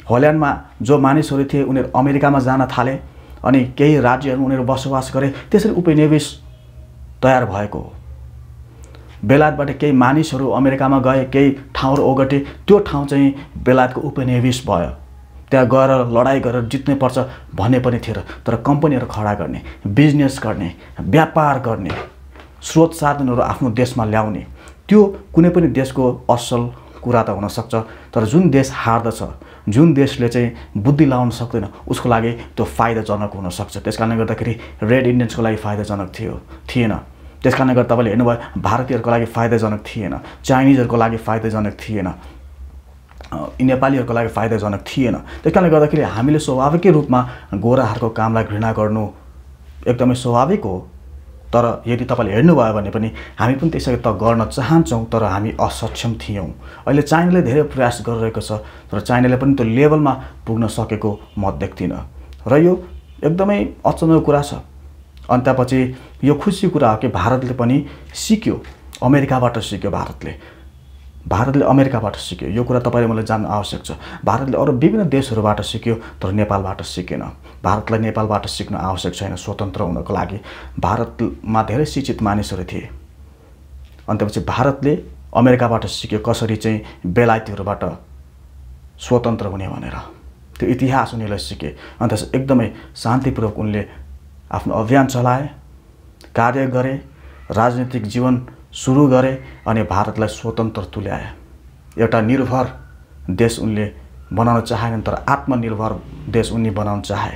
B: हल्यान्डमा जो मानिसहरू थिए उनीहरू अमेरिकामा जान थाले अनि केही राज्यहरूमा उनीहरू बसोबास गरे। त्यसरी उपनिवेश तयार भएको हो। बेलायतबाट केही मानिसहरू अमेरिकामा गए, केही ठाउँहरू ओगटे, त्यो ठाउँ चाहिँ बेलायतको उपनिवेश भयो। त्यहाँ गएर लडाइँ गरेर जित्नुपर्छ भन्ने पनि थिएन। तर कम्पनीहरू खडा गर्ने, बिजनेस गर्ने, व्यापार गर्ने, स्रोत साधनहरू आफ्नो देशमा ल्याउने, त्यो कुनै पनि देशको असल कुरा त हुनसक्छ। तर जुन देश हार्दछ, जुन देशले चाहिँ बुद्धि लाउन सक्दैन, उसको लागि त्यो फाइदाजनक हुनसक्छ। त्यस कारणले गर्दाखेरि रेड इन्डियन्सको लागि फाइदाजनक थिएन। त्यस कारणले गर्दा तपाईँले हेर्नुभयो भारतीयहरूको लागि फाइदाजनक थिएन, चाइनिजहरूको लागि फाइदाजनक थिएन, नेपालीहरूको लागि फाइदाजनक थिएन। त्यस कारणले गर्दाखेरि हामीले स्वाभाविकै रूपमा गोराहरूको कामलाई घृणा गर्नु एकदमै स्वाभाविक हो। तर यदि तपाईँले हेर्नुभयो भने पनि हामी पनि त्यसरी त गर्न चाहन्छौँ, तर हामी असक्षम थियौँ। अहिले चाइनाले धेरै प्रयास गरिरहेको छ, तर चाइनाले पनि त्यो लेभलमा पुग्न सकेको म देख्दिनँ र यो एकदमै अचम्मको कुरा छ। अनि त्यसपछि यो खुसी कुरा हो कि भारतले पनि सिक्यो, अमेरिकाबाट सिक्यो। भारतले अमेरिकाबाट सिक्यो। यो कुरा तपाईँले मलाई जान्नु आवश्यक छ। भारतले अरू विभिन्न देशहरूबाट सिक्यो, तर नेपालबाट सिकेन। भारतलाई नेपालबाट सिक्न आवश्यक छैन स्वतन्त्र हुनको लागि। भारतमा धेरै शिक्षित मानिसहरू थिए। अनि त्यसपछि भारतले अमेरिकाबाट सिक्यो कसरी चाहिँ बेलायतीहरूबाट स्वतन्त्र हुने भनेर। त्यो इतिहास उनीहरूले सिके। अनि त्यस एकदमै शान्तिपूर्वक उनले आफ्नो अभियान चलाए, कार्य गरे, राजनीतिक जीवन सुरु गरे अनि भारतलाई स्वतन्त्र तुल्याए। एउटा निर्भर देश उनले बनाउन चाहेनन्, तर आत्मनिर्भर देश उनले बनाउन चाहे।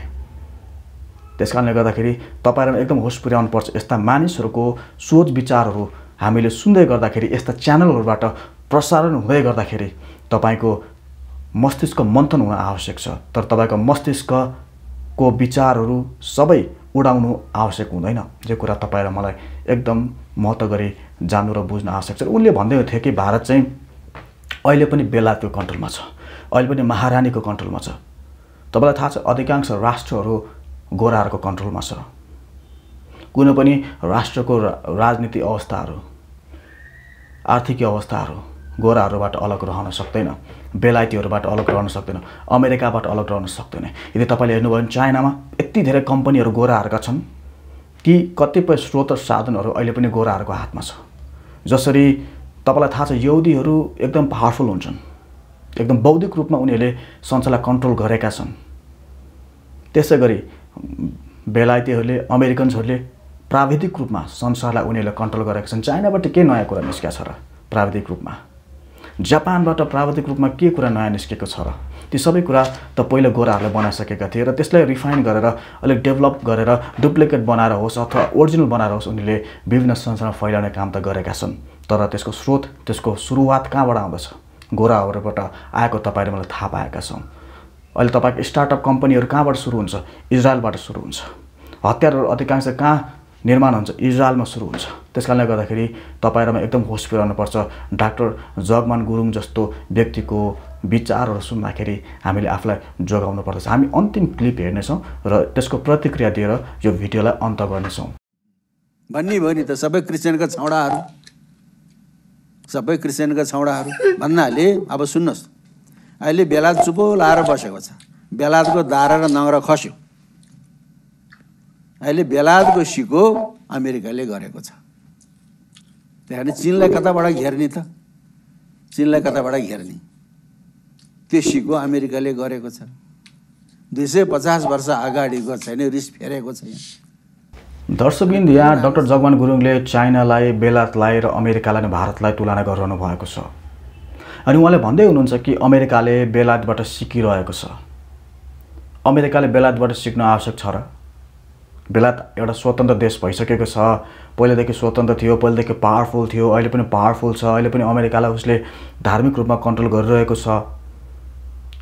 B: त्यस कारणले गर्दाखेरि तपाईँहरू एकदम होस पुर्याउनु पर्छ। यस्ता मानिसहरूको सोच विचारहरू हामीले सुन्दै गर्दाखेरि, यस्ता च्यानलहरूबाट प्रसारण हुँदै गर्दाखेरि तपाईँको मस्तिष्क मन्थन हुन आवश्यक छ। तर तपाईँको मस्तिष्कको विचारहरू सबै उडाउनु आवश्यक हुँदैन। जो कुरा तपाईँ र मलाई एकदम महत्त्व गरी जान्नु र बुझ्न आवश्यक छ। उनले भन्दै थिए कि भारत चाहिँ अहिले पनि बेलायतको कन्ट्रोलमा छ, अहिले पनि महारानीको कन्ट्रोलमा छ। तपाईँलाई थाहा छ अधिकांश राष्ट्रहरू गोराहरूको कन्ट्रोलमा छ। कुनै पनि राष्ट्रको राजनीति अवस्थाहरू, आर्थिक अवस्थाहरू गोराहरूबाट अलग रहन सक्दैन, बेलायतीहरूबाट अलग रहन सक्दैन, अमेरिकाबाट अलग रहन सक्दैन। यदि तपाईँले हेर्नुभयो भने चाइनामा यति धेरै कम्पनीहरू गोराहरूका छन् कि कतिपय स्रोत साधनहरू अहिले पनि गोराहरूको हातमा छ। जसरी तपाईँलाई थाहा छ यहुदीहरू एकदम पावरफुल हुन्छन्, एकदम बौद्धिक रूपमा उनीहरूले संसारलाई कन्ट्रोल गरेका छन्। त्यसै गरी बेलायतीहरूले, अमेरिकन्सहरूले प्राविधिक रूपमा संसारलाई उनीहरूले कन्ट्रोल गरेका छन्। चाइनाबाट के नयाँ कुरा निस्केको छ र प्राविधिक रूपमा? जापानबाट प्राविधिक रूपमा के कुरा नयाँ निस्केको छ र? ती सबै कुरा त पहिला गोराहरूले बनाइसकेका थिए र त्यसलाई रिफाइन गरेर अलिक डेभलप गरेर डुप्लिकेट बनाएर होस् अथवा ओरिजिनल बनाएर होस् उनीहरूले विभिन्न संसारमा फैलाउने काम त गरेका छन्। तर त्यसको स्रोत, त्यसको सुरुवात कहाँबाट आउँदछ? गोराहरूबाट आएको तपाईँले मलाई थाहा पाएका छौँ। अहिले तपाईँको स्टार्टअप कम्पनीहरू कहाँबाट सुरु हुन्छ? इजरायलबाट सुरु हुन्छ। हतियारहरू अधिकांश कहाँ निर्माण हुन्छ? इजरायलमा सुरु हुन्छ। त्यस कारणले गर्दाखेरि तपाईँहरूमा एकदम होस पुर्याउनुपर्छ। डाक्टर जगमान गुरुङ जस्तो व्यक्तिको विचारहरू सुन्दाखेरि हामीले आफूलाई जोगाउनु पर्दछ। हामी अन्तिम क्लिप हेर्नेछौँ र त्यसको प्रतिक्रिया दिएर यो भिडियोलाई अन्त गर्नेछौँ।
A: भन्ने भयो नि त सबै क्रिस्चियनका छौडाहरू भन्नाले अब सुन्नुहोस्, अहिले बेलायत चुपो लाएर बसेको छ। बेलायतको दारा र नङ्ग्रा खस्यो। अहिले बेलायतको सिको अमेरिकाले गरेको छ। त्यहाँ चीनलाई कताबाट घेर्ने त? चीनलाई कताबाट घेर्ने? त्यो सिको अमेरिकाले गरेको छ। 250 वर्ष अगाडिको छैन, रिस फेरेको छैन।
B: दर्शकबिन्द, यहाँ डाक्टर जगमान गुरुङले चाइनालाई, बेलायतलाई र अमेरिकालाई, भारतलाई तुलना गरिरहनु भएको छ। अनि उहाँले भन्दै हुनुहुन्छ कि अमेरिकाले बेलायतबाट सिकिरहेको छ। अमेरिकाले बेलायतबाट सिक्न आवश्यक छ र? बेलायत एउटा स्वतन्त्र देश भइसकेको छ। पहिलेदेखि स्वतन्त्र थियो, पहिलेदेखि पावरफुल थियो, अहिले पनि पावरफुल छ। अहिले पनि अमेरिकालाई उसले धार्मिक रूपमा कन्ट्रोल गरिरहेको छ।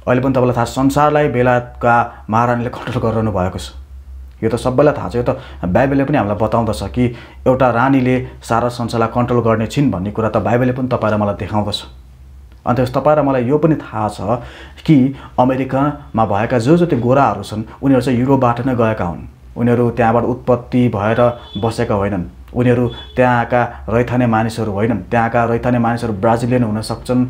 B: अहिले पनि तपाईँलाई थाहा छ संसारलाई बेलायतका महारानीले कन्ट्रोल गरिरहनु भएको छ। यो त सबैलाई थाहा छ। यो त बाइबलले पनि हामीलाई बताउँदछ कि एउटा रानीले सारा संसारलाई कन्ट्रोल गर्ने छिन् भन्ने कुरा त बाइबलले पनि तपाईँ र मलाई देखाउँदछ। अनि त्यस तपाईँ र मलाई यो पनि थाहा छ कि अमेरिकामा भएका जो जति गोराहरू छन् उनीहरू चाहिँ युरोपबाट नै गएका हुन्। उनीहरू त्यहाँबाट उत्पत्ति भएर बसेका होइनन्। उनीहरू त्यहाँका रैथाने मानिसहरू होइनन्। त्यहाँका रैथाने मानिसहरू ब्राजिलियन हुन सक्छन्,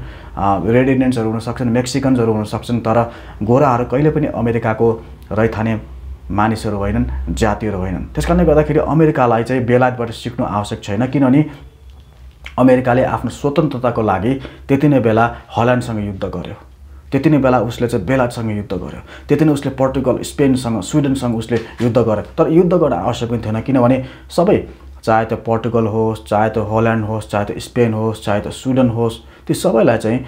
B: रेड इन्डियन्सहरू हुन सक्छन्, मेक्सिकन्सहरू हुन सक्छन्, तर गोराहरू कहिले पनि अमेरिकाको रैथाने मानिसहरू होइनन्, जातिहरू होइनन्। त्यस कारणले गर्दाखेरि अमेरिकालाई चाहिँ बेलायतबाट सिक्नु आवश्यक छैन, किनभने अमेरिकाले आफ्नो स्वतन्त्रताको लागि त्यति नै बेला हल्यान्डसँग युद्ध गर्यो। त्यति नै बेला उसले चाहिँ बेलायतसँग युद्ध गर्यो, त्यति नै उसले पोर्तुगल, स्पेनसँग, स्विडेनसँग उसले युद्ध गर्यो। तर युद्ध गर्न आवश्यक पनि थिएन, किनभने सबै, चाहे त्यो पोर्तुगल होस्, चाहे त्यो होल्यान्ड होस्, चाहे त्यो स्पेन होस्, चाहे त्यो स्विडेन होस्, ती सबैलाई चाहिँ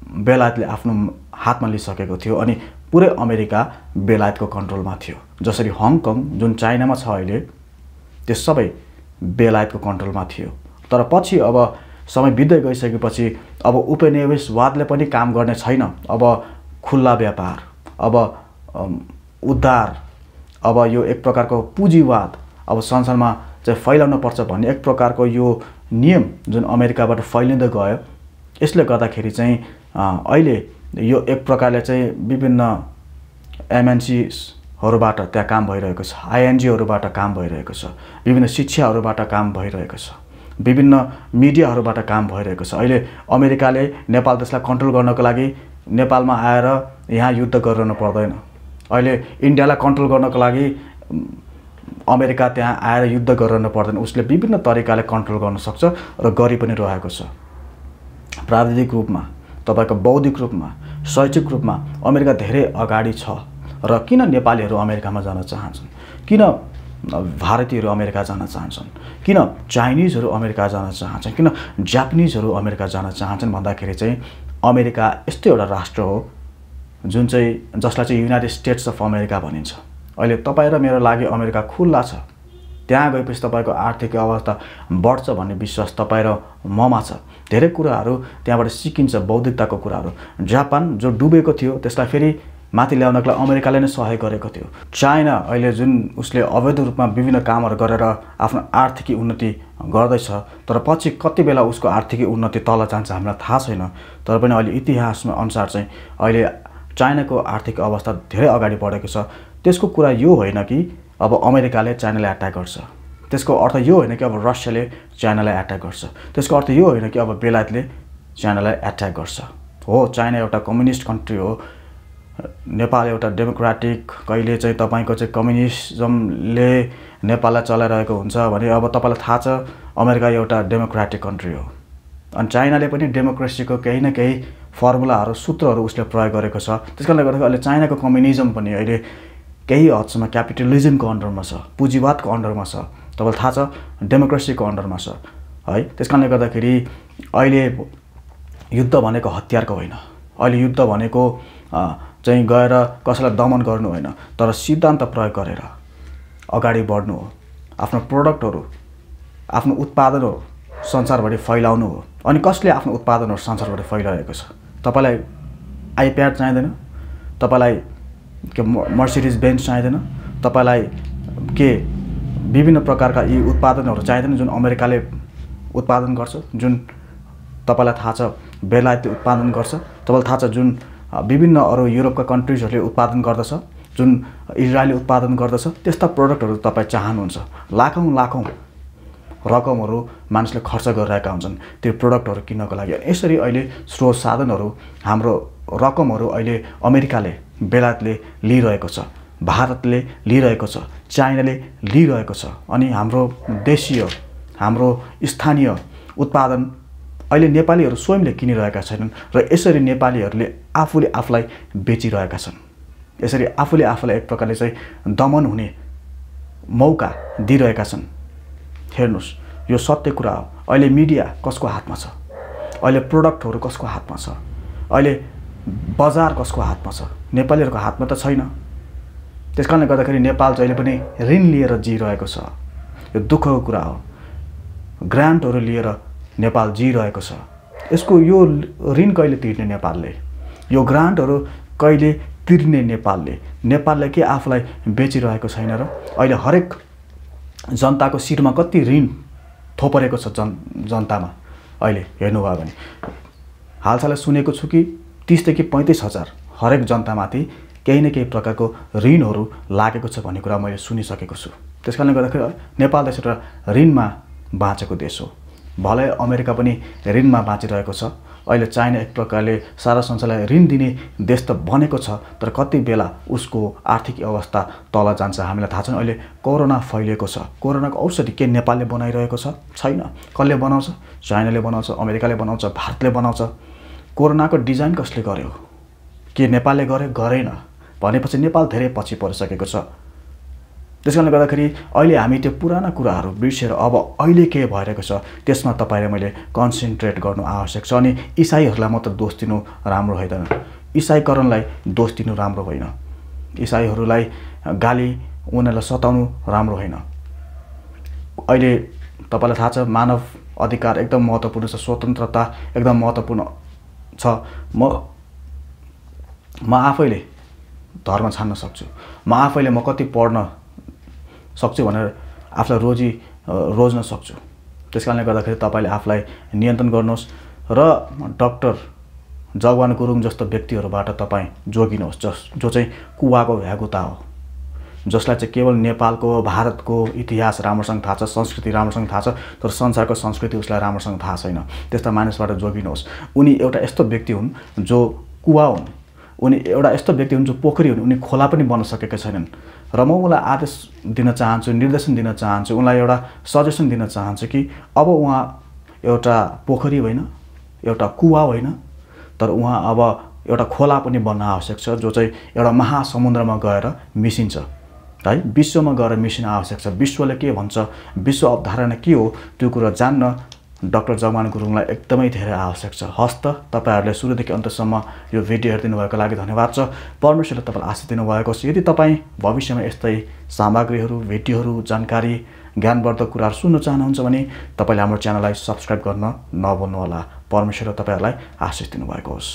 B: बेलायतले आफ्नो हातमा लिइसकेको थियो अनि पुरै अमेरिका बेलायतको कन्ट्रोलमा थियो। जसरी हङकङ जुन चाइनामा छ अहिले, त्यो सबै बेलायतको कन्ट्रोलमा थियो। तर पछि अब समय बित्दै गइसकेपछि अब उपनिवेशवादले पनि काम गर्ने छैन। अब खुल्ला व्यापार, अब उद्धार, अब यो एक प्रकारको पुँजीवाद अब संसारमा चाहिँ फैलाउन पर्छ भन्ने एक प्रकारको यो नियम जुन अमेरिकाबाट फैलिँदै गयो, यसले गर्दाखेरि चाहिँ अहिले यो एक प्रकारले चाहिँ विभिन्न एमएनसीहरूबाट त्यहाँ काम भइरहेको छ, आइएनजीहरूबाट काम भइरहेको छ, विभिन्न शिक्षाहरूबाट काम भइरहेको छ, विभिन्न मिडियाहरूबाट काम भइरहेको छ। अहिले अमेरिकाले नेपाल देशलाई कन्ट्रोल गर्नको लागि नेपालमा आएर यहाँ युद्ध गरिरहनु पर्दैन। अहिले इन्डियालाई कन्ट्रोल गर्नको लागि अमेरिका त्यहाँ आएर युद्ध गरिरहनु पर्दैन। उसले विभिन्न तरिकाले कन्ट्रोल गर्न सक्छ र गरि पनि रहेको छ। प्राविधिक रूपमा, तपाईको बौद्धिक रूपमा, शैक्षिक रूपमा अमेरिका धेरै अगाडि छ। र किन नेपालीहरू अमेरिकामा जान चाहन्छन्, किन भारतीयहरू अमेरिका जान चाहन्छन्, किन चाइनिजहरू अमेरिका जान चाहन्छन्, किन जापानिजहरू अमेरिका जान चाहन्छन् भन्दाखेरि चाहिँ अमेरिका यस्तो एउटा राष्ट्र हो जुन चाहिँ जसलाई चाहिँ युनाइटेड स्टेट्स अफ अमेरिका भनिन्छ। अहिले तपाईँ र मेरो लागि अमेरिका खुल्ला छ। त्यहाँ गएपछि तपाईँको आर्थिक अवस्था बढ्छ भन्ने विश्वास तपाईँ र ममा छ। धेरै कुराहरू त्यहाँबाट सिकिन्छ, बौद्धिकताको कुराहरू। जापान जो डुबेको थियो त्यसलाई फेरि माथि ल्याउनको लागि अमेरिकाले नै सहयोग गरेको थियो। चाइना अहिले जुन उसले अवैध रूपमा विभिन्न कामहरू गरेर आफ्नो आर्थिक उन्नति गर्दैछ, तर पछि कति बेला उसको आर्थिक उन्नति तल जान्छ हामीलाई थाहा छैन। तर पनि अहिले इतिहासमा अनुसार चाहिँ अहिले चाइनाको आर्थिक अवस्था धेरै अगाडि बढेको छ। त्यसको कुरा यो होइन कि अब अमेरिकाले चाइनालाई एट्याक गर्छ, त्यसको अर्थ यो होइन कि अब रसियाले चाइनालाई एट्याक गर्छ, त्यसको अर्थ यो होइन कि अब बेलायतले चाइनालाई एट्याक गर्छ। हो, चाइना एउटा कम्युनिस्ट कन्ट्री हो, नेपाल एउटा डेमोक्रेटिक, कहिले चाहिँ तपाईँको चाहिँ कम्युनिजमले नेपाललाई चलाइरहेको हुन्छ भने अब तपाईँलाई थाहा छ अमेरिका एउटा डेमोक्रेटिक कन्ट्री हो। अनि चाइनाले पनि डेमोक्रेसीको केही न केही फर्मुलाहरू, सूत्रहरू उसले प्रयोग गरेको छ। त्यसकारणले गर्दा अहिले चाइनाको कम्युनिजम पनि अहिले केही हदसम्म क्यापिटलिजमको अन्डरमा छ, पुँजीवादको अन्डरमा छ, तपाईँलाई थाहा छ डेमोक्रेसीको अन्डरमा छ है। त्यसकारणले गर्दाखेरि अहिले युद्ध भनेको हतियारको होइन, अहिले युद्ध भनेको चाहिँ गएर कसैलाई दमन गर्नु होइन, तर सिद्धान्त प्रयोग गरेर अगाडि बढ्नु हो। आफ्नो प्रोडक्टहरू, आफ्नो उत्पादनहरू संसारभरि फैलाउनु हो। अनि कसले आफ्नो उत्पादनहरू संसारभरि फैलाएको छ? तपाईँलाई आइप्याड चाहिँदैन, तपाईँलाई के मर्सिडिज बेन्ज चाहिँदैन, तपाईँलाई के विभिन्न प्रकारका यी उत्पादनहरू चाहिँदैन जुन अमेरिकाले उत्पादन गर्छ, जुन तपाईँलाई थाहा छ बेलायतले उत्पादन गर्छ, तपाईँलाई थाहा छ जुन विभिन्न अरू युरोपका कन्ट्रिजहरूले उत्पादन गर्दछ, जुन इजरायलले उत्पादन गर्दछ। त्यस्ता प्रोडक्टहरू तपाईँ चाहनुहुन्छ। लाखौँ रकमहरू मानिसले खर्च गरिरहेका हुन्छन् त्यो प्रोडक्टहरू किन्नको लागि। यसरी अहिले स्रोत साधनहरू, हाम्रो रकमहरू अहिले अमेरिकाले, बेलायतले लिइरहेको छ, भारतले लिइरहेको छ, चाइनाले लिइरहेको छ। अनि हाम्रो देशीय, हाम्रो स्थानीय उत्पादन अहिले नेपालीहरू स्वयंले किनिरहेका छैनन् र यसरी नेपालीहरूले आफूले आफूलाई बेचिरहेका छन्। यसरी आफूले आफूलाई एक प्रकारले चाहिँ दमन हुने मौका दिइरहेका छन्। हेर्नुस्, यो सत्य कुरा हो। अहिले मिडिया कसको हातमा छ? अहिले प्रोडक्टहरू कसको हातमा छ? अहिले बजार कसको हातमा छ? नेपालीहरूको हातमा त छैन। त्यसकारणले गर्दाखेरि नेपाल जहिले पनि ऋण लिएर जिइरहेको छ। यो दुःखको कुरा हो। ग्रान्टहरू लिएर नेपाल जिइरहेको छ। यसको यो ऋण कहिले तिर्ने नेपालले? यो ग्रान्टहरू कहिले तिर्ने नेपालले? नेपालले के आफूलाई बेचिरहेको छैन र? अहिले हरेक जनताको शिरमा कति ऋण थोपरेको छ जनतामा। अहिले हेर्नुभयो भने हालसालै सुनेको छु कि 30 देखि 35 हजार हरेक जनतामाथि केही न केही प्रकारको ऋणहरू लागेको छ भन्ने कुरा मैले सुनिसकेको छु। त्यसकारणले गर्दाखेरि नेपाल देश एउटा ऋणमा बाँचेको देश हो। भलै अमेरिका पनि ऋणमा बाँचिरहेको छ। अहिले चाइना एक प्रकारले सारा संसारलाई ऋण दिने देश त बनेको छ, तर कति बेला उसको आर्थिक अवस्था तल जान्छ हामीलाई थाहा छैन। अहिले कोरोना फैलिएको छ। कोरोनाको औषधि के नेपालले बनाइरहेको छ? छैन। कसले बनाउँछ? चाइनाले बनाउँछ, अमेरिकाले बनाउँछ, भारतले बनाउँछ। कोरोनाको डिजाइन कसले गर्यो? के नेपालले गरेन भनेपछि नेपाल धेरै पछि परिसकेको छ। त्यस कारणले गर्दाखेरि अहिले हामी त्यो पुराना कुराहरू बिर्सेर अब अहिले के भइरहेको छ त्यसमा तपाईँले मैले कन्सन्ट्रेट गर्नु आवश्यक छ। अनि इसाईहरूलाई मात्र दोष दिनु राम्रो होइन, इसाईकरणलाई दोष दिनु राम्रो होइन, इसाईहरूलाई गाली उनीहरूलाई सताउनु राम्रो होइन। अहिले तपाईँलाई थाहा छ मानव अधिकार एकदम महत्त्वपूर्ण छ, स्वतन्त्रता एकदम महत्त्वपूर्ण छ। म आफैले धर्म छान्न सक्छु, म आफैले म कति पढ्न सक्छु भनेर आफूलाई रोज्न सक्छु। त्यस कारणले गर्दाखेरि तपाईँले आफूलाई नियन्त्रण गर्नुहोस् र डाक्टर जगवान गुरुङ जस्तो व्यक्तिहरूबाट तपाईँ जोगिनुहोस्, जो चाहिँ कुवाको भ्यागुता हो, जसलाई चाहिँ केवल नेपालको भारतको इतिहास राम्रोसँग थाहा छ, संस्कृति राम्रोसँग थाहा छ, तर संसारको संस्कृति उसलाई राम्रोसँग थाहा छैन। त्यस्ता मानिसबाट जोगिनुहोस्। उनी एउटा यस्तो व्यक्ति हुन् जो कुवा हुन्, उनी एउटा यस्तो व्यक्ति हुन् जो पोखरी हुन्, उनी खोला पनि बन्न सकेका छैनन्। र म उनलाई आदेश दिन चाहन्छु, निर्देशन दिन चाहन्छु, उनलाई एउटा सजेसन दिन चाहन्छु कि अब उहाँ एउटा पोखरी होइन, एउटा कुवा होइन, तर उहाँ अब एउटा खोला पनि बन्न आवश्यक छ, जो चाहिँ एउटा महासमुद्रमा गएर मिसिन्छ है, विश्वमा गएर मिसिन आवश्यक छ। विश्वले के भन्छ, विश्व अवधारणा के हो, त्यो कुरा जान्न डाक्टर जगवान गुरुङलाई एकदमै धेरै आवश्यक छ। हस्त तपाईँहरूले सुरुदेखि अन्तसम्म यो भिडियो हेरिदिनु भएको लागि धन्यवाद छ। परमेश्वरले तपाईँलाई आशिष दिनुभएको छ। यदि तपाईँ भविष्यमा यस्तै सामग्रीहरू, भिडियोहरू, जानकारी, ज्ञानवर्धक कुराहरू सुन्न चाहनुहुन्छ भने तपाईँले हाम्रो च्यानललाई सब्सक्राइब गर्न नभुल्नुहोला। परमेश्वरले तपाईँहरूलाई आशिष दिनुभएको होस्।